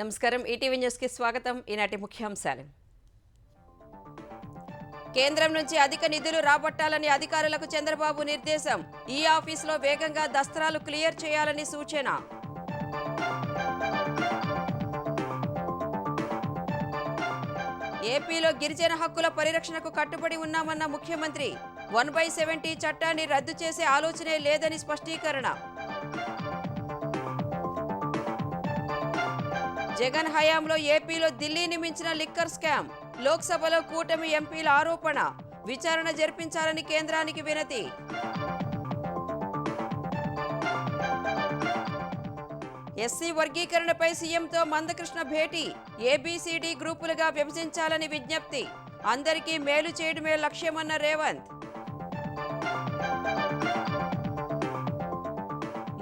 నమస్కారం. ETV news కి స్వాగతం. ఈనాటి ముఖ్యాంశాలు. కేంద్రం నుంచి అధిక నిధులు రాబట్టాలని అధికారులకు చంద్రబాబు నిర్దేశం. ఈ ఆఫీసులో వేగంగా దస్త్రాలు క్లియర్ చేయాలని సూచన. ఏపీలో గిరిజన హక్కుల పరిరక్షణకు కట్టుబడి ఉన్నామన్న ముఖ్యమంత్రి. 1/70 చట్టాన్ని రద్దు చేసే ఆలోచనే లేదని స్పష్టీకరణ. జగన్ హయాంలో ఏపీలో ఢిల్లీని మించిన లిక్కర్ స్కామ్. లోక్సభలో కూటమి ఎంపీల ఆరోపణ. విచారణ జరిపించాలని కేంద్రానికి వినతి. ఎస్సీ వర్గీకరణపై సీఎంతో మందకృష్ణ భేటీ. ఏబీసీడీ గ్రూపులుగా విభజించాలని విజ్ఞప్తి. అందరికీ మేలు చేయడమే లక్ష్యమన్న రేవంత్.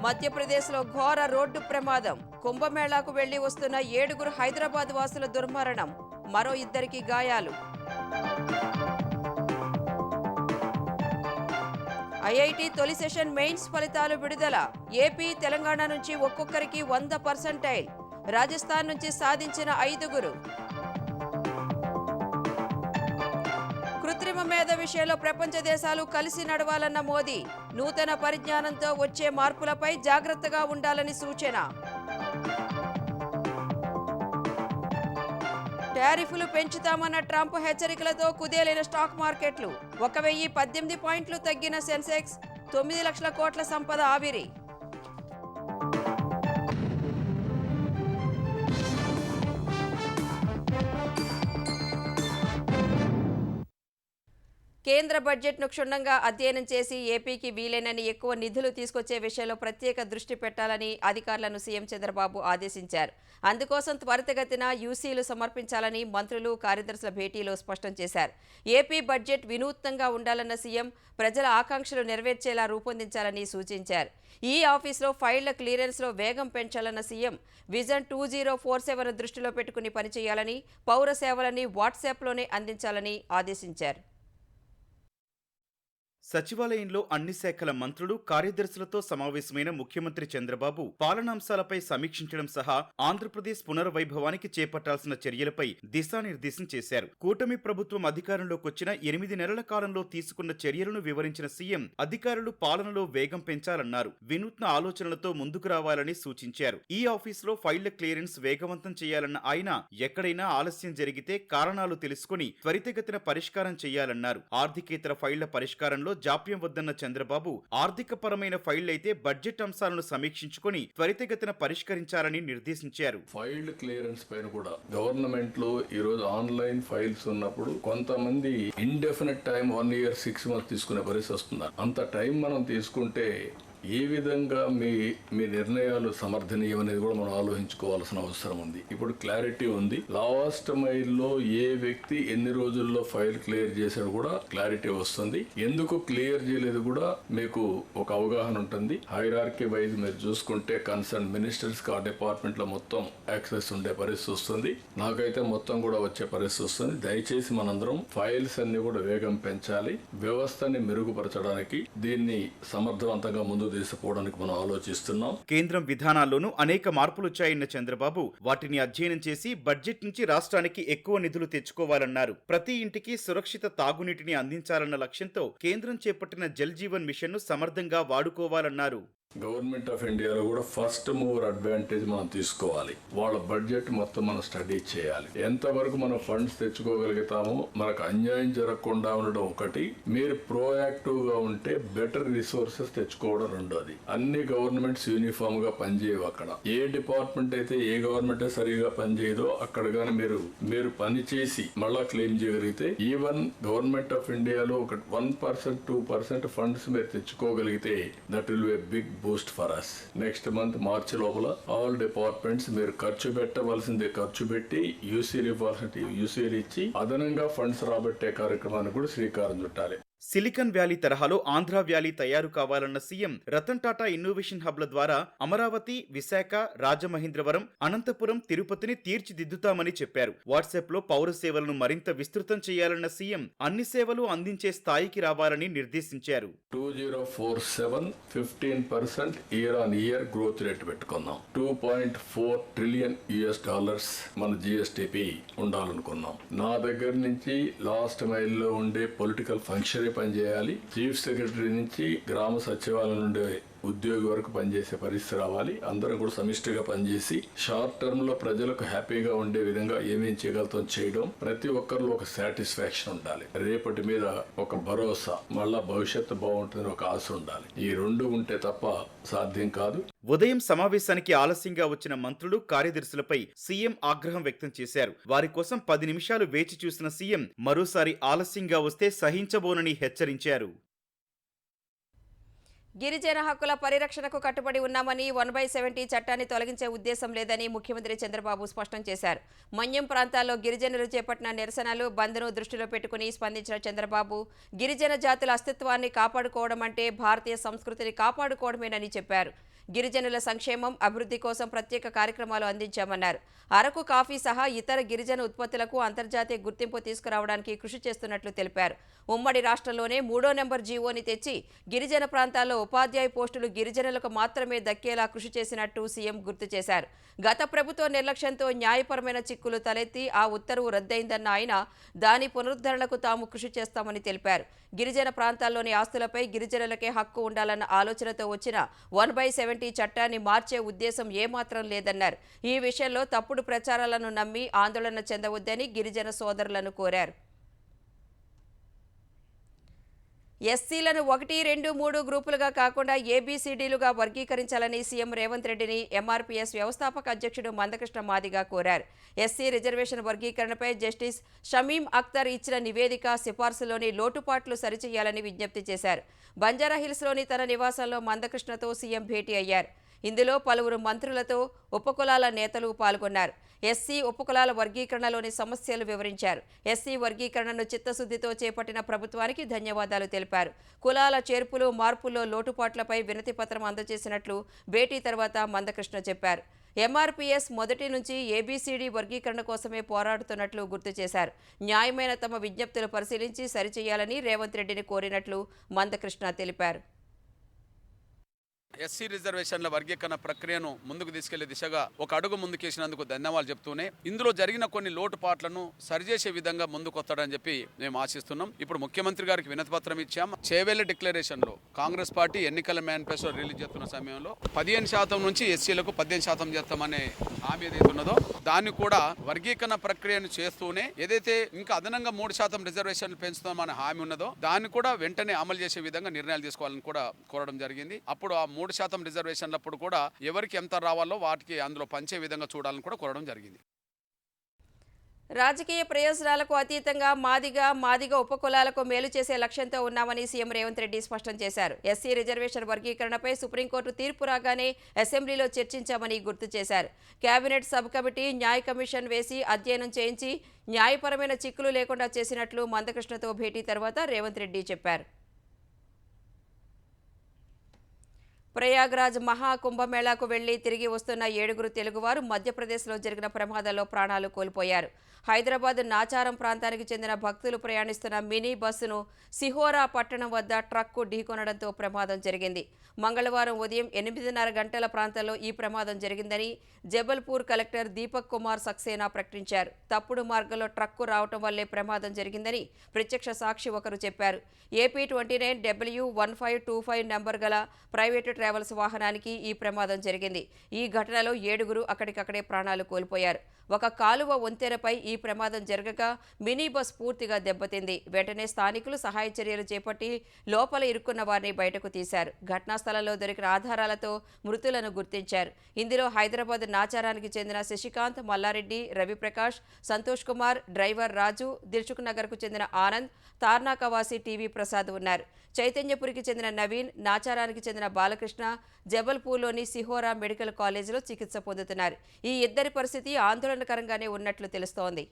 మధ్యప్రదేశ్లో ఘోర రోడ్డు ప్రమాదం. కుంభమేళాకు వెళ్లి వస్తున్న 7 హైదరాబాద్ వాసుల దుర్మరణం. మరో 2 గాయాలు. ఐఐటీ తొలి సెషన్ మెయిన్స్ ఫలితాలు విడుదల. ఏపీ, తెలంగాణ నుంచి ఒక్కొక్కరికి 100%. రాజస్థాన్ నుంచి సాధించిన 5. కృత్రిమ మేధ విషయంలో ప్రపంచ దేశాలు కలిసి నడవాలన్న మోదీ. నూతన పరిజ్ఞానంతో వచ్చే మార్పులపై జాగ్రత్తగా ఉండాలని సూచన. టారిఫ్లు పెంచుతామన్న ట్రంప్ హెచ్చరికలతో కుదేలైన స్టాక్ మార్కెట్లు. 1018 పాయింట్లు తగ్గిన సెన్సెక్స్. 9 లక్షల కోట్ల సంపద ఆవిరి. కేంద్ర బడ్జెట్ను క్షుణ్ణంగా అధ్యయనం చేసి ఏపీకి వీలైనన్ని ఎక్కువ నిధులు తీసుకొచ్చే విషయంలో ప్రత్యేక దృష్టి పెట్టాలని అధికారులను సీఎం చంద్రబాబు ఆదేశించారు. అందుకోసం త్వరితగతిన యూసీలు సమర్పించాలని మంత్రులు, కార్యదర్శుల భేటీలో స్పష్టం చేశారు. ఏపీ బడ్జెట్ వినూత్నంగా ఉండాలన్న సీఎం ప్రజల ఆకాంక్షలు నెరవేర్చేలా రూపొందించాలని సూచించారు. ఈ ఆఫీసులో ఫైళ్ల క్లియరెన్స్లో వేగం పెంచాలన్న సీఎం విజన్ 2047 దృష్టిలో పెట్టుకుని పనిచేయాలని, పౌర సేవలని వాట్సాప్లోనే అందించాలని ఆదేశించారు. సచివాలయంలో అన్ని శాఖల మంత్రులు, కార్యదర్శులతో సమావేశమైన ముఖ్యమంత్రి చంద్రబాబు పాలనాంశాలపై సమీక్షించడం సహా ఆంధ్రప్రదేశ్ పునర్వైభవానికి చేపట్టాల్సిన చర్యలపై దిశానిర్దేశం చేశారు. కూటమి ప్రభుత్వం అధికారంలోకొచ్చిన 8 నెలల కాలంలో తీసుకున్న చర్యలను వివరించిన సీఎం అధికారులు పాలనలో వేగం పెంచాలన్నారు. వినూత్న ఆలోచనలతో ముందుకు రావాలని సూచించారు. ఈ ఆఫీసులో ఫైళ్ల క్లియరెన్స్ వేగవంతం చేయాలన్న ఆయన ఎక్కడైనా ఆలస్యం జరిగితే కారణాలు తెలుసుకుని త్వరితగతిన పరిష్కారం చేయాలన్నారు. ఆర్థికేతర ఫైళ్ల పరిష్కారంలో జాప్యం వద్దన్న చంద్రబాబు ఆర్థిక పరమైన ఫైళ్లైతే బడ్జెట్ అంశాలను సమీక్షించుకుని త్వరితగతిన పరిష్కరించాలని నిర్దేశించారు. ఫైల్ క్లియరెన్స్ పైన కూడా గవర్నమెంట్ లో ఈ రోజు ఆన్లైన్ ఫైల్స్ ఉన్నప్పుడు కొంతమంది ఇండెఫినెట్ టైం 1 year 6 months తీసుకునే పరిస్థితి వస్తున్నారు. అంత టైం మనం తీసుకుంటే ఏ విధంగా మీ నిర్ణయాలు సమర్థనీయం అనేది కూడా మనం ఆలోచించుకోవాల్సిన అవసరం ఉంది. ఇప్పుడు క్లారిటీ ఉంది. లాస్ట్ మైల్లో ఏ వ్యక్తి ఎన్ని రోజుల్లో ఫైల్ క్లియర్ చేశాడు కూడా క్లారిటీ వస్తుంది. ఎందుకు క్లియర్ చేయలేదు కూడా మీకు ఒక అవగాహన ఉంటుంది. హైరార్కీ వైజ్ మీరు చూసుకుంటే కన్సర్న్ మినిస్టర్స్ కి ఆ డిపార్ట్మెంట్ లో మొత్తం యాక్సెస్ ఉండే పరిస్థితి వస్తుంది. నాకైతే మొత్తం కూడా వచ్చే పరిస్థితి వస్తుంది. దయచేసి మనందరం ఫైల్స్ అన్ని కూడా వేగం పెంచాలి. వ్యవస్థని మెరుగుపరచడానికి దీన్ని సమర్థవంతంగా ముందు తీసుకోవడానికి మనం ఆలోచిస్తున్నాం. కేంద్రం విధానాల్లోనూ అనేక మార్పులు వచ్చాయన్న చంద్రబాబు వాటిని అధ్యయనం చేసి బడ్జెట్ నుంచి రాష్ట్రానికి ఎక్కువ నిధులు తెచ్చుకోవాలన్నారు. ప్రతి ఇంటికి సురక్షిత తాగునీటిని అందించాలన్న లక్ష్యంతో కేంద్రం చేపట్టిన జల్ జీవన్ మిషన్ ను సమర్థంగా వాడుకోవాలన్నారు. గవర్నమెంట్ ఆఫ్ ఇండియాలో కూడా ఫస్ట్ మూవర్ అడ్వాంటేజ్ మనం తీసుకోవాలి. వాళ్ళ బడ్జెట్ మొత్తం మనం స్టడీ చేయాలి. ఎంతవరకు మనం ఫండ్స్ తెచ్చుకోగలుగుతామో, మనకు అన్యాయం జరగకుండా ఉండడం ఒకటి, మీరు ప్రోయాక్టివ్ గా ఉంటే బెటర్ రిసోర్సెస్ తెచ్చుకోవడం రెండోది. అన్ని గవర్నమెంట్స్ యూనిఫామ్ గా పనిచేయవు. అక్కడ ఏ డిపార్ట్మెంట్ అయితే ఏ గవర్నమెంట్ సరిగా పనిచేయదో అక్కడ గానీ మీరు పని చేసి మళ్ళా క్లెయిమ్ చేయగలిగితే, ఈవెన్ గవర్నమెంట్ ఆఫ్ ఇండియాలో ఒక 1% 2% ఫండ్స్ మీరు తెచ్చుకోగలిగితే that will be big boost for us. Next month మార్చి లోపల ఆల్ డిపార్ట్మెంట్స్ మీరు ఖర్చు పెట్టవలసిందే ఖర్చు పెట్టి యూసీలు ఇవ్వాల్సింది యూసీలు ఇచ్చి అదనంగా ఫండ్స్ రాబట్టే కార్యక్రమాన్ని కూడా శ్రీకారం చుట్టాలి. సిలికాన్ వ్యాలీ తరహాలో ఆంధ్ర వ్యాలీ తయారు కావాలన్న సీఎం రతన్ టాటా ఇన్నోవేషన్ హబ్ల ద్వారా అమరావతి, విశాఖ, రాజమహేంద్రవరం, అనంతపురం, తిరుపతిని తీర్చిదిద్దుతామని చెప్పారు. వాట్సాప్ లో పౌర సేవలను మరింత విస్తృతం చేయాలన్న సీఎం అన్ని సేవలు అందించే స్థాయికి రావాలని నిర్దేశించారు. 2047 15% year on year growth rate పెట్టుకున్నాం. $2.4 ట్రిలియన్ మన జిఎస్టిపి ఉండాలనుకున్నాం. నా దగ్గర నుంచి లాస్ట్ మైల్ లో ఉండే పొలిటికల్ ఫంక్షన్ పనిచేయాలి. చీఫ్ సెక్రటరీ నుంచి గ్రామ సచివాలయం నుండి ఉద్యోగి వరకు పనిచేసే పరిస్థితి రావాలి. అందరం కూడా సమిష్టిగా పనిచేసి షార్ట్ టర్మ్ లో ప్రజలకు హ్యాపీగా ఉండే విధంగా ఏమేం చేయగలుగుతాం చేయడం, ప్రతి ఒక్కరిలో ఒక సాటిస్ఫాక్షన్ ఉండాలి. రేపటి మీద ఒక భరోసా, మళ్ళా భవిష్యత్తు బాగుంటుందని ఒక ఆశ ఉండాలి. ఈ రెండు ఉంటే తప్ప సాధ్యం కాదు. ఉదయం సమావేశానికి ఆలస్యంగా వచ్చిన మంత్రులు, కార్యదర్శులపై సీఎం ఆగ్రహం వ్యక్తం చేశారు. వారి కోసం 10 నిమిషాలు వేచి చూసిన సీఎం మరోసారి ఆలస్యంగా వస్తే సహించబోనని హెచ్చరించారు. గిరిజన హక్కుల పరిరక్షణకు కట్టుబడి ఉన్నామని 1/70 చట్టాన్ని తొలగించే ఉద్దేశం లేదని ముఖ్యమంత్రి చంద్రబాబు స్పష్టం చేశారు. మన్యం ప్రాంతాల్లో గిరిజనులు చేపట్టిన నిరసనలు, బంద్ను దృష్టిలో పెట్టుకుని స్పందించిన చంద్రబాబు, గిరిజన జాతుల అస్తిత్వాన్ని కాపాడుకోవడం అంటే భారతీయ సంస్కృతిని కాపాడుకోవడమేనని చెప్పారు. గిరిజనుల సంక్షేమం, అభివృద్ధి కోసం ప్రత్యేక కార్యక్రమాలు అందించామన్నారు. అరకు కాఫీ సహా ఇతర గిరిజన ఉత్పత్తులకు అంతర్జాతీయ గుర్తింపు తీసుకురావడానికి కృషి చేస్తున్నట్లు తెలిపారు. ఉమ్మడి రాష్ట్రంలోనే 3వ నెంబర్ జీవోని తెచ్చి గిరిజన ప్రాంతాల్లో ఉపాధ్యాయ పోస్టులు గిరిజనులకు మాత్రమే దక్కేలా కృషి చేసినట్టు సీఎం గుర్తు చేశారు. గత ప్రభుత్వ నిర్లక్ష్యంతో న్యాయపరమైన చిక్కులు తలెత్తి ఆ ఉత్తర్వు రద్దయిందన్న ఆయన దాని పునరుద్ధరణకు తాము కృషి చేస్తామని తెలిపారు. గిరిజన ప్రాంతాల్లోని ఆస్తులపై గిరిజనులకే హక్కు ఉండాలన్న ఆలోచనతో వచ్చిన 1/70 చట్టాన్ని మార్చే ఉద్దేశం ఏమాత్రం లేదన్నారు. ఈ విషయంలో తప్పుడు ప్రచారాలను నమ్మి ఆందోళన చెందవద్దని గిరిజన సోదరులను కోరారు. ఎస్సీలను 1, 2, 3 గ్రూపులుగా కాకుండా ఏబీసీడీలుగా వర్గీకరించాలని సీఎం రేవంత్ రెడ్డిని ఎంఆర్పీఎస్ వ్యవస్థాపక అధ్యక్షుడు మందకృష్ణ మాదిగ కోరారు. ఎస్సీ రిజర్వేషన్ వర్గీకరణపై జస్టిస్ షమీం అఖ్తర్ ఇచ్చిన నివేదిక, సిఫార్సులోని లోటుపాట్లు సరిచేయాలని విజ్ఞప్తి చేశారు. బంజారాహిల్స్లోని తన నివాసంలో మందకృష్ణతో సీఎం భేటీ అయ్యారు. ఇందులో పలువురు మంత్రులతో ఉపకులాల నేతలు పాల్గొన్నారు. ఎస్సీ ఉపకులాల వర్గీకరణలోని సమస్యలు వివరించారు. ఎస్సీ వర్గీకరణను చిత్తశుద్ధితో చేపట్టిన ప్రభుత్వానికి ధన్యవాదాలు తెలిపారు. కులాల చేర్పులు, మార్పుల్లో లోటుపాట్లపై వినతి పత్రం అందజేసినట్లు భేటీ తర్వాత మందకృష్ణ చెప్పారు. ఎంఆర్పీఎస్ మొదటి నుంచి ఏబీసీడీ వర్గీకరణ కోసమే పోరాడుతున్నట్లు గుర్తు చేశారు. న్యాయమైన తమ విజ్ఞప్తులు పరిశీలించి సరిచేయాలని రేవంత్ రెడ్డిని కోరినట్లు మందకృష్ణ తెలిపారు. ఎస్సీ రిజర్వేషన్ల వర్గీకరణ ప్రక్రియను ముందుకు తీసుకెళ్లే దిశగా ఒక అడుగు ముందుకేసినందుకు ధన్యవాదాలు చెప్తూనే ఇందులో జరిగిన కొన్ని లోటుపాట్లను సరిచేసే విధంగా ముందుకొస్తాడని చెప్పి మేము ఆశిస్తున్నాం. ఇప్పుడు ముఖ్యమంత్రి గారికి వినతి పత్రం ఇచ్చాం. చేవేళ్ల డిక్లరేషన్ లో కాంగ్రెస్ పార్టీ ఎన్నికల మేనిఫెస్టో రిలీజ్ చేస్తున్న సమయంలో 15% నుంచి ఎస్సీలకు 18% చేస్తామనే హామీ ఏదైతే ఉన్నదో దాన్ని కూడా వర్గీకరణ ప్రక్రియను చేస్తూనే ఏదైతే ఇంకా అదనంగా 3% రిజర్వేషన్లు పెంచుతామనే హామీ ఉన్నదో దాన్ని కూడా వెంటనే అమలు చేసే విధంగా నిర్ణయాలు తీసుకోవాలని కూడా కోరడం జరిగింది. అప్పుడు ఆ 3% రిజర్వేషన్లప్పుడు కూడా ఎవరికి ఎంత రావాలో వాటికి అందులో పంచే విధంగా చూడాలని కూడా కోరడం జరిగింది. రాజకీయ ప్రయోజనాలకు అతీతంగా మాదిగ ఉపకులాలకు మేలు చేసే లక్ష్యంతో ఉన్నామని సీఎం రేవంత్ రెడ్డి స్పష్టం చేశారు. ఎస్సీ రిజర్వేషన్ వర్గీకరణపై సుప్రీంకోర్టు తీర్పు రాగానే అసెంబ్లీలో చర్చించామని గుర్తు చేశారు. కేబినెట్ సబ్ కమిటీ న్యాయ కమిషన్ వేసి అధ్యయనం చేయించి న్యాయపరమైన చిక్కులు లేకుండా చేసినట్లు మందకృష్ణతో భేటీ తర్వాత రేవంత్ రెడ్డి చెప్పారు. ప్రయాగ్రాజ్ మహాకుంభమేళాకు వెళ్లి తిరిగి వస్తున్న 7 తెలుగువారు మధ్యప్రదేశ్లో జరిగిన ప్రమాదంలో ప్రాణాలు కోల్పోయారు. హైదరాబాద్ నాచారం ప్రాంతానికి చెందిన భక్తులు ప్రయాణిస్తున్న మినీ బస్సును సిహోరా పట్టణం వద్ద ట్రక్కు ఢీకొనడంతో ప్రమాదం జరిగింది. మంగళవారం ఉదయం 8:30 గంటల ప్రాంతంలో ఈ ప్రమాదం జరిగిందని జబల్పూర్ కలెక్టర్ దీపక్ కుమార్ సక్సేనా ప్రకటించారు. తప్పుడు మార్గంలో ట్రక్కు రావటం వల్లే ప్రమాదం జరిగిందని ప్రత్యక్ష సాక్షి ఒకరు చెప్పారు. ఏపీ 29W1525 నెంబర్ గల ప్రైవేటు ట్రావెల్స్ వాహనానికి ఈ ప్రమాదం జరిగింది. ఈ ఘటనలో 7 అక్కడికక్కడే ప్రాణాలు కోల్పోయారు. ఒక కాలువ వంతెనపై ఈ ప్రమాదం జరగగా మినీ బస్ పూర్తిగా దెబ్బతింది. వెంటనే స్థానికులు సహాయ చర్యలు చేపట్టి లోపల ఇరుక్కున్న వారిని బయటకు తీశారు. ఘటనా స్థలంలో దొరికిన ఆధారాలతో మృతులను గుర్తించారు. ఇందులో హైదరాబాద్ నాచారానికి చెందిన శశికాంత్, మల్లారెడ్డి, రవిప్రకాష్, సంతోష్ కుమార్, డ్రైవర్ రాజు, దిల్సుఖ్ నగర్కు చెందిన ఆనంద్, తార్నాకవాసి టీవీ ప్రసాద్ ఉన్నారు. చైతన్యపురికి చెందిన నవీన్, నాచారానికి చెందిన బాలకృష్ణ జబల్పూర్లోని సిహోరా మెడికల్ కాలేజీలో చికిత్స పొందుతున్నారు. ఈ ఇద్దరి పరిస్థితి ఆందోళనకరంగానే ఉన్నట్లు తెలుస్తోంది.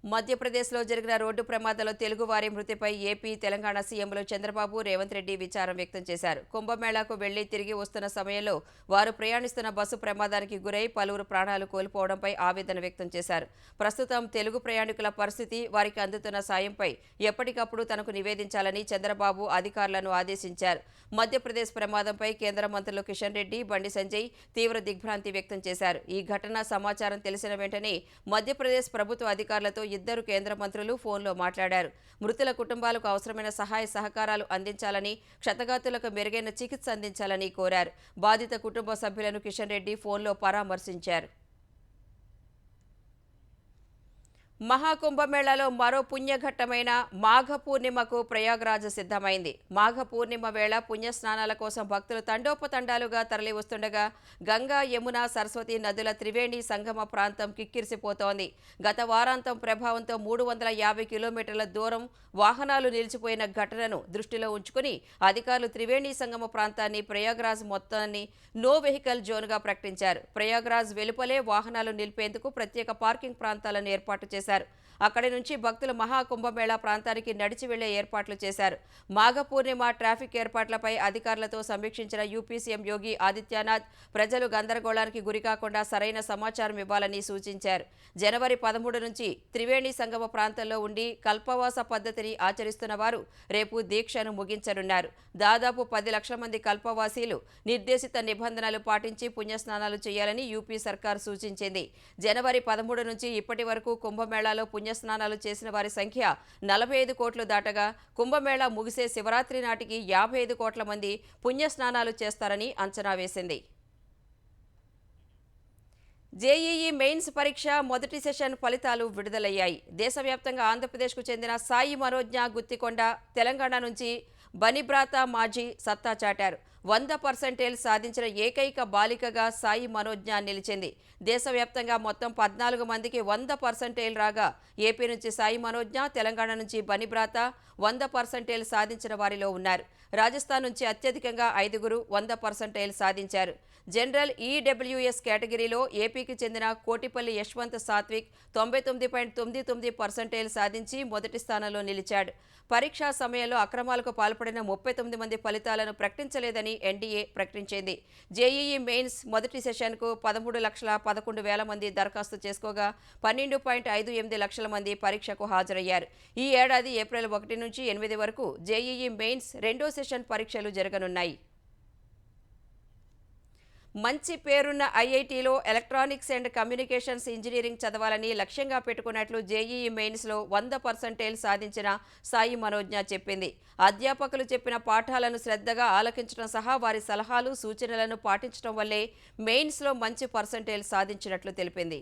మధ్యప్రదేశ్లో జరిగిన రోడ్డు ప్రమాదంలో తెలుగువారి మృతిపై ఏపీ, తెలంగాణ సీఎంలు చంద్రబాబు, రేవంత్ రెడ్డి విచారం వ్యక్తం చేశారు. కుంభమేళాకు వెళ్లి తిరిగి వస్తున్న సమయంలో వారు ప్రయాణిస్తున్న బస్సు ప్రమాదానికి గురై పలువురు ప్రాణాలు కోల్పోవడంపై ఆవేదన వ్యక్తం చేశారు. ప్రస్తుతం తెలుగు ప్రయాణికుల పరిస్థితి, వారికి అందుతున్న సాయంపై ఎప్పటికప్పుడు తనకు నివేదించాలని చంద్రబాబు అధికారులను ఆదేశించారు. మధ్యప్రదేశ్ ప్రమాదంపై కేంద్ర మంత్రులు కిషన్ రెడ్డి, బండి సంజయ్ తీవ్ర దిగ్భ్రాంతి వ్యక్తం చేశారు. ఈ ఘటన సమాచారం తెలిసిన వెంటనే మధ్యప్రదేశ్ ప్రభుత్వ అధికారులతో ఇద్దరు కేంద్ర మంత్రులు ఫోన్లో మాట్లాడారు. మృతుల కుటుంబాలకు అవసరమైన సహాయ సహకారాలు అందించాలని, క్షతగాతులకు మెరుగైన చికిత్స అందించాలని కోరారు. బాధిత కుటుంబ సభ్యులను కిషన్ రెడ్డి ఫోన్లో పరామర్శించారు. మహాకుంభమేళాలో మరో పుణ్యఘట్టమైన మాఘ పూర్ణిమకు ప్రయాగ్రాజ్ సిద్ధమైంది. మాఘ పూర్ణిమ వేళ పుణ్యస్నానాల కోసం భక్తులు తండోపతండాలుగా తరలి వస్తుండగా గంగా, యమున, సరస్వతి నదుల త్రివేణి సంగమ ప్రాంతం కిక్కిరిసిపోతోంది. గత వారాంతం ప్రభావంతో 350 కిలోమీటర్ల దూరం వాహనాలు నిలిచిపోయిన ఘటనను దృష్టిలో ఉంచుకుని అధికారులు త్రివేణి సంగమ ప్రాంతాన్ని ప్రయాగ్రాజ్ మొత్తాన్ని నో వెహికల్ జోన్గా ప్రకటించారు. ప్రయాగ్రాజ్ వెలుపలే వాహనాలు నిలిపేందుకు ప్రత్యేక పార్కింగ్ ప్రాంతాలను ఏర్పాటు చేశారు. అక్కడి నుంచి భక్తులు మహాకుంభమేళా ప్రాంతానికి నడిచి వెళ్లే ఏర్పాట్లు చేశారు. మాఘ పూర్ణిమ ట్రాఫిక్ ఏర్పాట్లపై అధికారులతో సమీక్షించిన యూపీ సీఎం యోగి ఆదిత్యనాథ్ ప్రజలు గందరగోళానికి గురికాకుండా సరైన సమాచారం ఇవ్వాలని సూచించారు. జనవరి 13 నుంచి త్రివేణి సంగమ ప్రాంతంలో ఉండి కల్పవాస పద్ధతిని ఆచరిస్తున్న వారు రేపు దీక్షను ముగించనున్నారు. దాదాపు 10 లక్షల మంది కల్పవాసీలు నిర్దేశిత నిబంధనలు పాటించి పుణ్యస్నానాలు చేయాలని యూపీ సర్కార్ సూచించింది. జనవరి 13 నుంచి ఇప్పటి వరకు కుంభమేళాలో పుణ్యస్నానాలు చేసిన వారి సంఖ్య 45 కోట్లు దాటగా కుంభమేళా ముగిసే శివరాత్రి నాటికి 55 కోట్ల మంది పుణ్యస్నానాలు చేస్తారని అంచనా వేసింది. జేఈఈ మెయిన్స్ పరీక్ష మొదటి సెషన్ ఫలితాలు విడుదలయ్యాయి. దేశవ్యాప్తంగా ఆంధ్రప్రదేశ్కు చెందిన సాయి మనోజ్ఞ గుత్తికొండ, తెలంగాణ నుంచి బనిబ్రాత మాజీ సత్తా చాటారు. 100% సాధించిన ఏకైక బాలికగా సాయి మనోజ్ఞ నిలిచింది. దేశవ్యాప్తంగా మొత్తం 14 మందికి 100% రాగా ఏపీ నుంచి సాయి మనోజ్ఞ, తెలంగాణ నుంచి బనిబ్రాత 100% సాధించిన వారిలో ఉన్నారు. రాజస్థాన్ నుంచి అత్యధికంగా 5గురు 100% సాధించారు. జనరల్ ఈడబ్ల్యూఎస్ కేటగిరీలో ఏపీకి చెందిన కోటిపల్లి యశ్వంత్ సాత్విక్ 99.99% సాధించి మొదటి స్థానంలో నిలిచాడు. పరీక్షా సమయంలో అక్రమాలకు పాల్పడిన 39 మంది ఫలితాలను ప్రకటించలేదని ఎన్డీఏ ప్రకటించింది. జేఈఈ మెయిన్స్ మొదటి సెషన్కు 13,11,000 మంది దరఖాస్తు చేసుకోగా 12.58 లక్షల మంది పరీక్షకు హాజరయ్యారు. ఈ ఏడాది ఏప్రిల్ 1 నుంచి 8 వరకు జేఈఈ మెయిన్స్ రెండో సెషన్ పరీక్షలు జరగనున్నాయి. మంచి పేరున్న ఐఐటీలో ఎలక్ట్రానిక్స్ అండ్ కమ్యూనికేషన్స్ ఇంజనీరింగ్ చదవాలని లక్ష్యంగా పెట్టుకున్నట్లు జేఈఈ మెయిన్స్లో 100% సాధించిన సాయి మనోజ్ఞ చెప్పింది. అధ్యాపకులు చెప్పిన పాఠాలను శ్రద్ధగా ఆలకించడం సహా వారి సలహాలు, సూచనలను పాటించడం వల్లే మెయిన్స్లో మంచి పర్సంటేజ్ సాధించినట్లు తెలిపింది.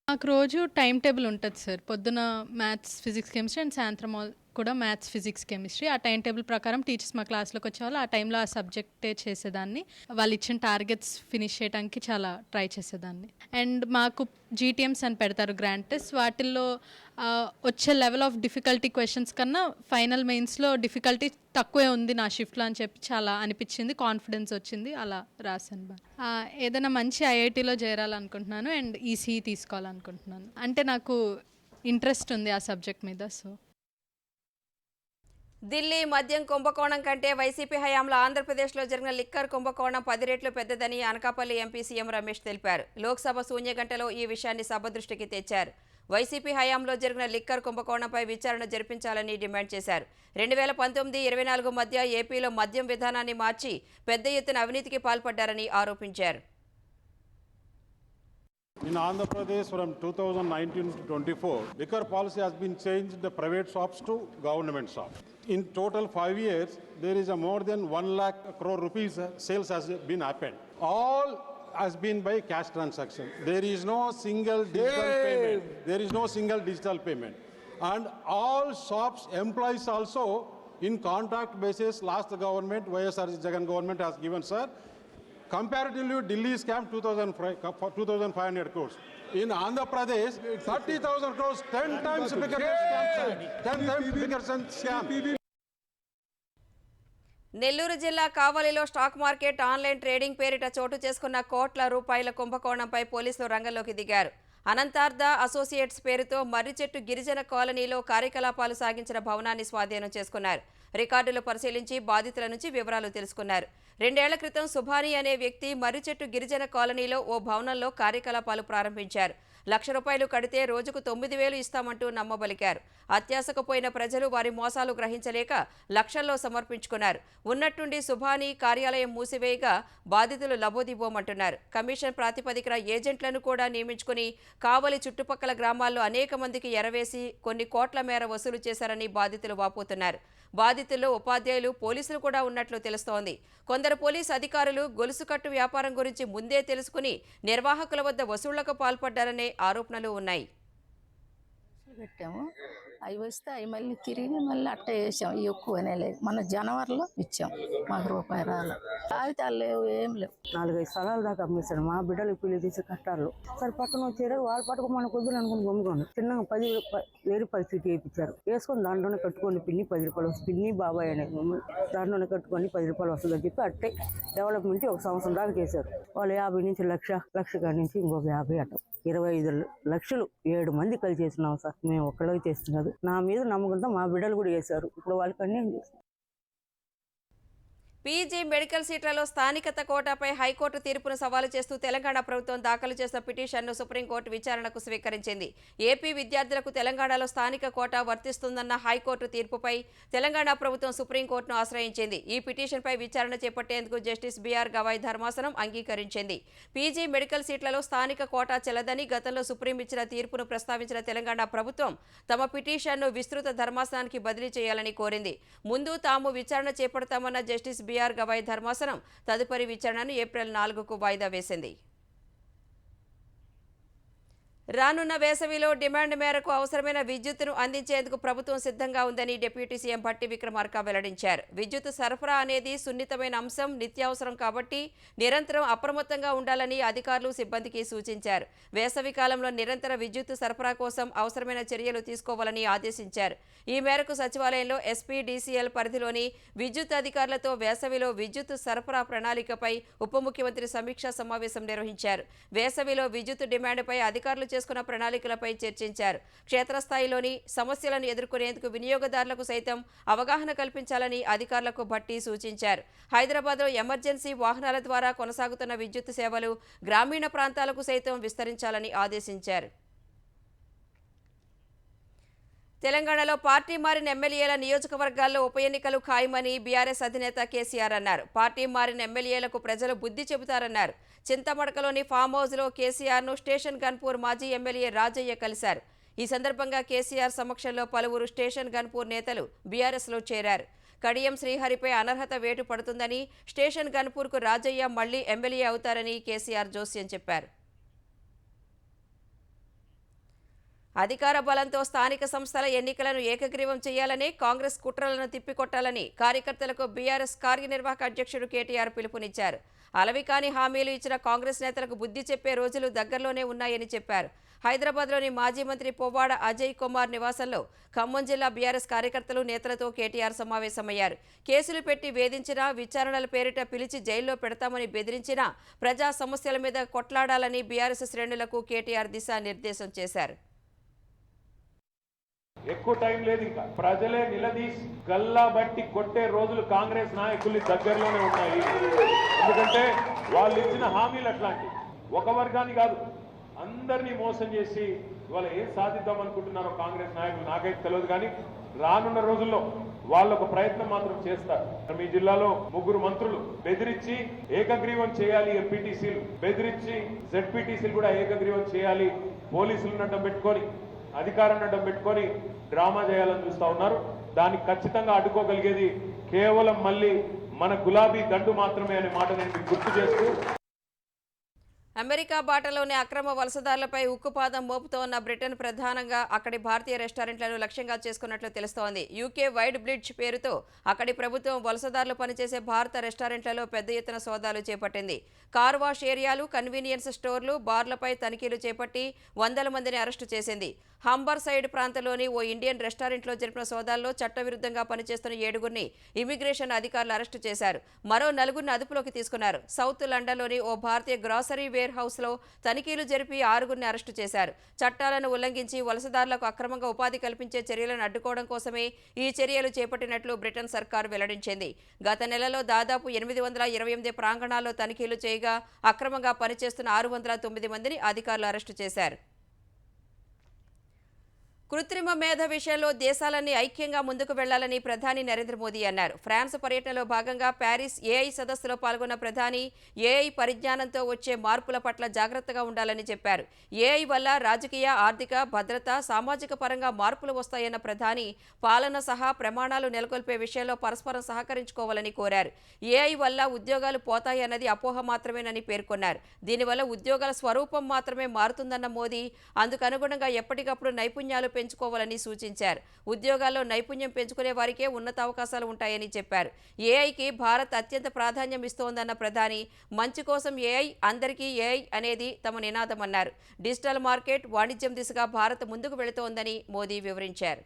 నాకు రోజు టైం టేబుల్ ఉంటుంది సార్. పొద్దున మ్యాథ్స్, ఫిజిక్స్, కెమిస్ట్రీ అండ్ సాయంత్రం కూడా మ్యాథ్స్, ఫిజిక్స్, కెమిస్ట్రీ. ఆ టైం టేబుల్ ప్రకారం టీచర్స్ మా క్లాస్లోకి వచ్చేవాళ్ళు. ఆ టైంలో ఆ సబ్జెక్టే చేసేదాన్ని. వాళ్ళు ఇచ్చిన టార్గెట్స్ ఫినిష్ చేయడానికి చాలా ట్రై చేసేదాన్ని. అండ్ మాకు జీటీఎమ్స్ అని పెడతారు, గ్రాండ్ టెస్ట్. వాటిల్లో వచ్చే లెవెల్ ఆఫ్ డిఫికల్టీ క్వశ్చన్స్ కన్నా ఫైనల్ మెయిన్స్లో డిఫికల్టీ తక్కువే ఉంది నా షిఫ్ట్లో అని చెప్పి చాలా అనిపించింది, కాన్ఫిడెన్స్ వచ్చింది. అలా రాశాను బాగా. ఏదైనా మంచి ఐఐటీలో చేరాలనుకుంటున్నాను అండ్ ఈసీఈ తీసుకోవాలనుకుంటున్నాను. అంటే నాకు ఇంట్రెస్ట్ ఉంది ఆ సబ్జెక్ట్ మీద. సో ఢిల్లీ మద్యం కుంభకోణం కంటే వైసీపీ హయాంలో ఆంధ్రప్రదేశ్లో జరిగిన లిక్కర్ కుంభకోణం 10 రెట్లు పెద్దదని అనకాపల్లి ఎంపీ సీఎం రమేష్ తెలిపారు. లోక్సభ శూన్యగంటలో ఈ విషయాన్ని సభ దృష్టికి తెచ్చారు. వైసీపీ హయాంలో జరిగిన లిక్కర్ కుంభకోణంపై విచారణ జరిపించాలని డిమాండ్ చేశారు. 2019-24 మధ్య ఏపీలో మద్యం విధానాన్ని మార్చి పెద్ద ఎత్తున అవినీతికి పాల్పడ్డారని ఆరోపించారు. In Andhra Pradesh from 2019 to 24, liquor policy has been changed the private shops to government shops. In total 5 years, there is a more than 1 lakh crore rupees sales has been happened. All has been by cash transaction. There is no single digital payment. There is no single digital payment. And all shops employees also in contract basis, last government, YSR Jagan government has given, sir. Comparatively, Delhi scam 2,500 crores. In Andhra Pradesh, 30,000 crores, 10 times bigger scam, sir. 10 times bigger scam. Nellore జిల్లా కావలిలో stock market online trading పేరిట చోటు చేసుకున్న కోట్ల రూపాయల కుంభకోణంపై పోలీసులు రంగంలోకి దిగారు. అనంతార్థ అసోసియేట్స్ పేరుతో మర్రిచెట్టు గిరిజన కాలనీలో కార్యకలాపాలు సాగించిన భవనాన్ని స్వాధీనం చేసుకున్నారు. రికార్డులు పరిశీలించి బాధితుల నుంచి వివరాలు తెలుసుకున్నారు. 2 ఏళ్ల క్రితం సుభాని అనే వ్యక్తి మర్రిచెట్టు గిరిజన కాలనీలో ఓ భవనంలో కార్యకలాపాలు ప్రారంభించారు. ₹1,00,000 కడితే రోజుకు 9,000 ఇస్తామంటూ నమ్మబలికారు. అత్యాశకు పోయిన ప్రజలు వారి మోసాలు గ్రహించలేక లక్షల్లో సమర్పించుకున్నారు. ఉన్నట్టుండి సుభాని కార్యాలయం మూసివేయగా బాధితులు లబోదిబోమంటున్నారు. కమిషన్ ప్రాతిపదికన ఏజెంట్లను కూడా నియమించుకుని కావలి చుట్టుపక్కల గ్రామాల్లో అనేక మందికి ఎరవేసి కొన్ని కోట్ల మేర వసూలు చేశారని బాధితులు వాపోతున్నారు. బాధితుల్లో ఉపాధ్యాయులు, పోలీసులు కూడా ఉన్నట్లు తెలుస్తోంది. కొందరు పోలీసు అధికారులు గొలుసుకట్టు వ్యాపారం గురించి ముందే తెలుసుకుని నిర్వాహకుల వద్ద వసూళ్లకు పాల్పడ్డారనే ఆరోపణలు ఉన్నాయి. పెట్టాము, అవి వస్తే అవి మళ్ళీ తిరిగి మళ్ళీ అట్ట వేసాం. ఎక్కువనే లేదు, మన జనవరిలో ఇచ్చాం, మాకు రూపాయి రాలేదు. కాగితాలు లేవు, ఏం లేవు. 4-5 స్థలాలు దాకా అమ్మేశాడు. మా బిడ్డలు పిల్లి తీసి కట్టారు. సరే పక్కన వచ్చారు, వాళ్ళ పట్టుకు మన కొద్దులు అనుకుని బొమ్ముకోండి. చిన్నగా 10,000 పరిస్థితి వేయించారు. వేసుకొని దాంట్లోనే కట్టుకొని పిన్ని ₹10 వస్తుంది. పిన్ని బాబాయ్ అనే దాంట్లోనే కట్టుకొని ₹10 వస్తుందని చెప్పి అట్టే డెవలప్మెంట్ 1 సంవత్సరం దాకా చేశారు. వాళ్ళు 50 నుంచి లక్ష కాడి నుంచి ఇంకొక 50 అట్ట 25 లక్షలు 7 మంది కలిసి చేస్తున్నాం సార్. మేము ఒక్కళ్ళకి చేస్తున్నది. నా మీద నమ్మకంతో మా బిడ్డలు కూడా చేశారు. ఇప్పుడు వాళ్ళకి అన్యాయం చేస్తారు. పీజీ మెడికల్ సీట్లలో స్థానికత కోటాపై హైకోర్టు తీర్పును సవాలు చేస్తూ తెలంగాణ ప్రభుత్వం దాఖలు చేసిన పిటిషన్ను సుప్రీంకోర్టు విచారణకు స్వీకరించింది. ఏపీ విద్యార్థులకు తెలంగాణలో స్థానిక కోటా వర్తిస్తుందన్న హైకోర్టు తీర్పుపై తెలంగాణ ప్రభుత్వం సుప్రీంకోర్టును ఆశ్రయించింది. ఈ పిటిషన్పై విచారణ చేపట్టేందుకు జస్టిస్ బిఆర్ గవాయ్ ధర్మాసనం అంగీకరించింది. పీజీ మెడికల్ సీట్లలో స్థానిక కోటా చెల్లదని గతంలో సుప్రీం ఇచ్చిన తీర్పును ప్రస్తావించిన తెలంగాణ ప్రభుత్వం తమ పిటిషన్ను విస్తృత ధర్మాసనానికి బదిలీ చేయాలని కోరింది. ముందు తాము విచారణ చేపడతామన్న జస్టిస్ బిఆర్ గవాయ్ ధర్మాసనం తదుపరి విచారణను ఏప్రిల్ 4కు వాయిదా వేసింది. రానున్న వేసవిలో డిమాండ్ మేరకు అవసరమైన విద్యుత్తును అందించేందుకు ప్రభుత్వం సిద్ధంగా ఉందని డిప్యూటీ సీఎం భట్టి విక్రమార్క వెల్లడించారు. విద్యుత్ సరఫరా అనేది సున్నితమైన అంశం, నిత్యావసరం కాబట్టి నిరంతరం అప్రమత్తంగా ఉండాలని అధికారులు, సిబ్బందికి సూచించారు. వేసవి కాలంలో నిరంతర విద్యుత్ సరఫరా కోసం అవసరమైన చర్యలు తీసుకోవాలని ఆదేశించారు. ఈ మేరకు సచివాలయంలో ఎస్పీ, డీసీఎల్ పరిధిలోని విద్యుత్ అధికారులతో వేసవిలో విద్యుత్ సరఫరా ప్రణాళికపై ఉప ముఖ్యమంత్రి సమీక్షా సమావేశం నిర్వహించారు. వేసవిలో విద్యుత్ డిమాండ్పై అధికారులు చేసుకున్న ప్రణాళికలపై చర్చించారు. క్షేత్రస్థాయిలోని సమస్యలను ఎదుర్కొనేందుకు వినియోగదారులకు సైతం అవగాహన కల్పించాలని అధికారులకు భట్టి సూచించారు. హైదరాబాద్లో ఎమర్జెన్సీ వాహనాల ద్వారా కొనసాగుతున్న విద్యుత్ సేవలు గ్రామీణ ప్రాంతాలకు సైతం విస్తరించాలని ఆదేశించారు. తెలంగాణలో పార్టీ మారిన ఎమ్మెల్యేల నియోజకవర్గాల్లో ఉప ఎన్నికలు ఖాయమని బీఆర్ఎస్ అధినేత కేసీఆర్ అన్నారు. పార్టీ మారిన ఎమ్మెల్యేలకు ప్రజలు బుద్ధి చెబుతారన్నారు. చింతమడకలోని ఫామ్ హౌస్లో కేసీఆర్ను స్టేషన్ గన్పూర్ మాజీ ఎమ్మెల్యే రాజయ్య కలిశారు. ఈ సందర్భంగా కేసీఆర్ సమక్షంలో పలువురు స్టేషన్ గన్పూర్ నేతలు బీఆర్ఎస్లో చేరారు. కడియం శ్రీహరిపై అనర్హత వేటు పడుతుందని, స్టేషన్ గన్పూర్కు రాజయ్య మళ్లీ ఎమ్మెల్యే అవుతారని కేసీఆర్ జోస్యం చెప్పారు. అధికార బలంతో స్థానిక సంస్థల ఎన్నికలను ఏకగ్రీవం చేయాలని, కాంగ్రెస్ కుట్రలను తిప్పికొట్టాలని కార్యకర్తలకు బీఆర్ఎస్ కార్యనిర్వాహక అధ్యక్షుడు కేటీఆర్ పిలుపునిచ్చారు. అలవికాని హామీలు ఇచ్చిన కాంగ్రెస్ నేతలకు బుద్ధి చెప్పే రోజులు దగ్గరలోనే ఉన్నాయని చెప్పారు. హైదరాబాద్లోని మాజీ మంత్రి పొవ్వాడ అజయ్ కుమార్ నివాసంలో ఖమ్మం జిల్లా బీఆర్ఎస్ కార్యకర్తలు, నేతలతో కేటీఆర్ సమావేశమయ్యారు. కేసులు పెట్టి వేధించినా, విచారణల పేరిట పిలిచి జైల్లో పెడతామని బెదిరించినా ప్రజా సమస్యల మీద కొట్లాడాలని బీఆర్ఎస్ శ్రేణులకు కేటీఆర్ దిశానిర్దేశం చేశారు. ఎక్కువ టైం లేదు, ఇంకా ప్రజలే నిలదీసి గల్లా బట్టి కొట్టే రోజులు కాంగ్రెస్ నాయకులు దగ్గరలోనే ఉన్నాయి. ఎందుకంటే వాళ్ళు ఇచ్చిన హామీలు అట్లాంటి, ఒక వర్గాన్ని కాదు అందరినీ మోసం చేసి ఇవాళ ఏం సాధిద్దాం అనుకుంటున్నారో కాంగ్రెస్ నాయకులు నాకైతే తెలియదు. కానీ రానున్న రోజుల్లో వాళ్ళు ఒక ప్రయత్నం మాత్రం చేస్తారు. మీ జిల్లాలో 3 మంత్రులు బెదిరించి ఏకగ్రీవం చేయాలి, ఎంపీటీసీలు బెదిరించి జెడ్పీటీసీలు కూడా ఏకగ్రీవం చేయాలి, పోలీసులను అడ్డం పెట్టుకొని, అధికారాన్ని అడ్డం పెట్టుకొని డ్రామా చేయాలని చూస్తూ ఉన్నారు. దానికి ఖచ్చితంగా అడ్డుకోగలిగేది కేవలం మళ్ళీ మన గులాబీ దండు మాత్రమే అనే మాట నేను మీకు గుర్తు చేస్తూ, అమెరికా బాటలోని అక్రమ వలసదారులపై ఉక్కుపాదం మోపుతోన్న బ్రిటన్ ప్రధానంగా అక్కడి భారతీయ రెస్టారెంట్లను లక్ష్యంగా చేసుకున్నట్లు తెలుస్తోంది. యూకే వైడ్ బ్రిడ్జ్ పేరుతో అక్కడి ప్రభుత్వం వలసదారులు పనిచేసే భారత రెస్టారెంట్లలో పెద్ద ఎత్తున సోదాలు చేపట్టింది. కార్ వాష్ ఏరియాలు, కన్వీనియన్స్ స్టోర్లు, బార్లపై తనిఖీలు చేపట్టి 100 మందిని అరెస్టు చేసింది. హంబర్ సైడ్ ప్రాంతంలోని ఓ ఇండియన్ రెస్టారెంట్లో జరిపిన సోదాల్లో చట్టవిరుద్ధంగా పనిచేస్తున్న 7గురిని ఇమిగ్రేషన్ అధికారులు అరెస్టు చేశారు. మరో 4గురిని అదుపులోకి తీసుకున్నారు. సౌత్ లండన్లోని ఓ భారతీయ గ్రాసరీ వేర్ వేర్ హౌస్లో తనిఖీలు జరిపి 6గురిని అరెస్టు చేశారు. చట్టాలను ఉల్లంఘించి వలసదారులకు అక్రమంగా ఉపాధి కల్పించే చర్యలను అడ్డుకోవడం కోసమే ఈ చర్యలు చేపట్టినట్లు బ్రిటన్ సర్కారు వెల్లడించింది. గత నెలలో దాదాపు 828 ప్రాంగణాల్లో తనిఖీలు చేయగా అక్రమంగా పనిచేస్తున్న 609 మందిని అధికారులు అరెస్టు చేశారు. కృత్రిమ మేధ విషయంలో దేశాలన్నీ ఐక్యంగా ముందుకు వెళ్లాలని ప్రధాని నరేంద్ర మోదీ అన్నారు. ఫ్రాన్స్ పర్యటనలో భాగంగా ప్యారిస్ ఏఐ సదస్సులో పాల్గొన్న ప్రధాని ఏఐ పరిజ్ఞానంతో వచ్చే మార్పుల పట్ల జాగ్రత్తగా ఉండాలని చెప్పారు. ఏఐ వల్ల రాజకీయ, ఆర్థిక, భద్రత, సామాజిక పరంగా మార్పులు వస్తాయన్న ప్రధాని పాలన సహా ప్రమాణాలు నెలకొల్పే విషయంలో పరస్పరం సహకరించుకోవాలని కోరారు. ఏఐ వల్ల ఉద్యోగాలు పోతాయన్నది అపోహ మాత్రమేనని పేర్కొన్నారు. దీనివల్ల ఉద్యోగాల స్వరూపం మాత్రమే మారుతుందన్న మోదీ అందుకనుగుణంగా ఎప్పటికప్పుడు నైపుణ్యాలు పెంచుకోవాలని సూచించారు. ఉద్యోగాల్లో నైపుణ్యం పెంచుకునే వారికే ఉన్నత అవకాశాలు ఉంటాయని చెప్పారు. ఏఐకి భారత్ అత్యంత ప్రాధాన్యం ఇస్తోందన్న ప్రధాని మంచి కోసం ఏఐ, అందరికీ ఏఐ అనేది తమ నినాదమన్నారు. డిజిటల్ మార్కెట్, వాణిజ్యం దిశగా భారత్ ముందుకు వెళుతోందని మోదీ వివరించారు.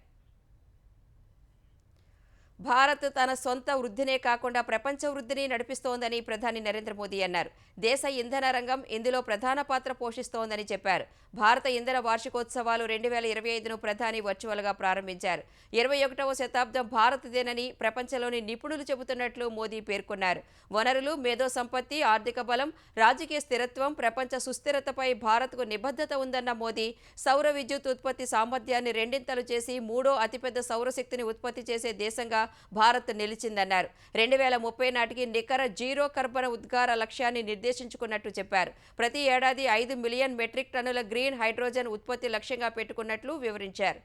భారత్ తన సొంత వృద్ధినే కాకుండా ప్రపంచ వృద్ధిని నడిపిస్తోందని ప్రధాని నరేంద్ర మోదీ అన్నారు. దేశ ఇంధన రంగం ఇందులో ప్రధాన పాత్ర పోషిస్తోందని చెప్పారు. భారత ఇంధన వార్షికోత్సవాలు 2025ను ప్రధాని వర్చువల్గా ప్రారంభించారు. 21వ శతాబ్దం భారత్దేనని ప్రపంచంలోని నిపుణులు చెబుతున్నట్లు మోదీ పేర్కొన్నారు. వనరులు, మేధో సంపత్తి, ఆర్థిక బలం, రాజకీయ స్థిరత్వం, ప్రపంచ సుస్థిరతపై భారత్కు నిబద్ధత ఉందన్న మోదీ సౌర విద్యుత్ ఉత్పత్తి సామర్థ్యాన్ని రెండింతలు చేసి 3వ అతిపెద్ద సౌరశక్తిని ఉత్పత్తి చేసే దేశంగా భారత్ నిలిచిందన్నారు. 2030 నాటికి నికర జీరో కర్బన ఉద్గార లక్ష్యాన్ని నిర్దేశించుకున్నట్టు చెప్పారు. ప్రతి ఏడాది 5 మిలియన్ మెట్రిక్ టన్నుల గ్రీన్ హైడ్రోజన్ ఉత్పత్తి లక్ష్యంగా పెట్టుకున్నట్లు వివరించారు.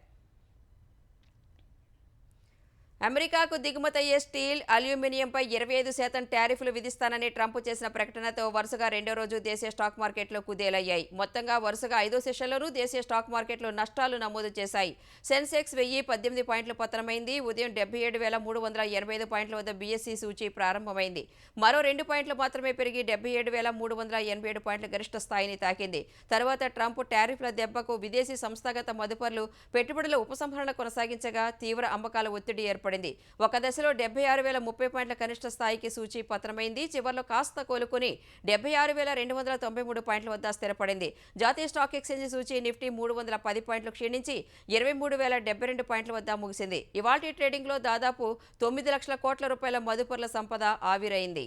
అమెరికాకు దిగుమతయ్యే స్టీల్, అల్యూమినియంపై 25% టారిఫ్లు విధిస్తానని ట్రంప్ చేసిన ప్రకటనతో వరుసగా రెండో రోజు దేశీయ స్టాక్ మార్కెట్లు కుదేలయ్యాయి. మొత్తంగా వరుసగా 5వ సెషన్లోనూ దేశీయ స్టాక్ మార్కెట్లు నష్టాలు నమోదు చేశాయి. సెన్సెక్స్ 1018 పాయింట్లు పతనమైంది. ఉదయం 77,385 పాయింట్ల వద్ద బీఎస్సీ సూచీ ప్రారంభమైంది. మరో 2 పాయింట్లు మాత్రమే పెరిగి 77,387 పాయింట్ల గరిష్ట స్థాయిని తాకింది. తర్వాత ట్రంప్ టారిఫ్ల దెబ్బకు విదేశీ సంస్థాగత మదుపర్లు పెట్టుబడుల ఉపసంహరణ కొనసాగించగా తీవ్ర అమ్మకాల ఒత్తిడి ఏర్పడింది. ఒక దశలో 76,030 పాయింట్ల కనిష్ట స్థాయికి సూచీ పతనమైంది. చివర్లో కాస్త కోలుకుని 76,293 పాయింట్ల వద్ద స్థిరపడింది. జాతీయ స్టాక్ ఎక్స్చేంజ్ సూచీ నిఫ్టీ 310 పాయింట్లు క్షీణించి 23,072 పాయింట్ల వద్ద ముగిసింది. ఇవాల్టి ట్రేడింగ్లో దాదాపు 9 లక్షల కోట్ల రూపాయల మదుపర్ల సంపద ఆవిరైంది.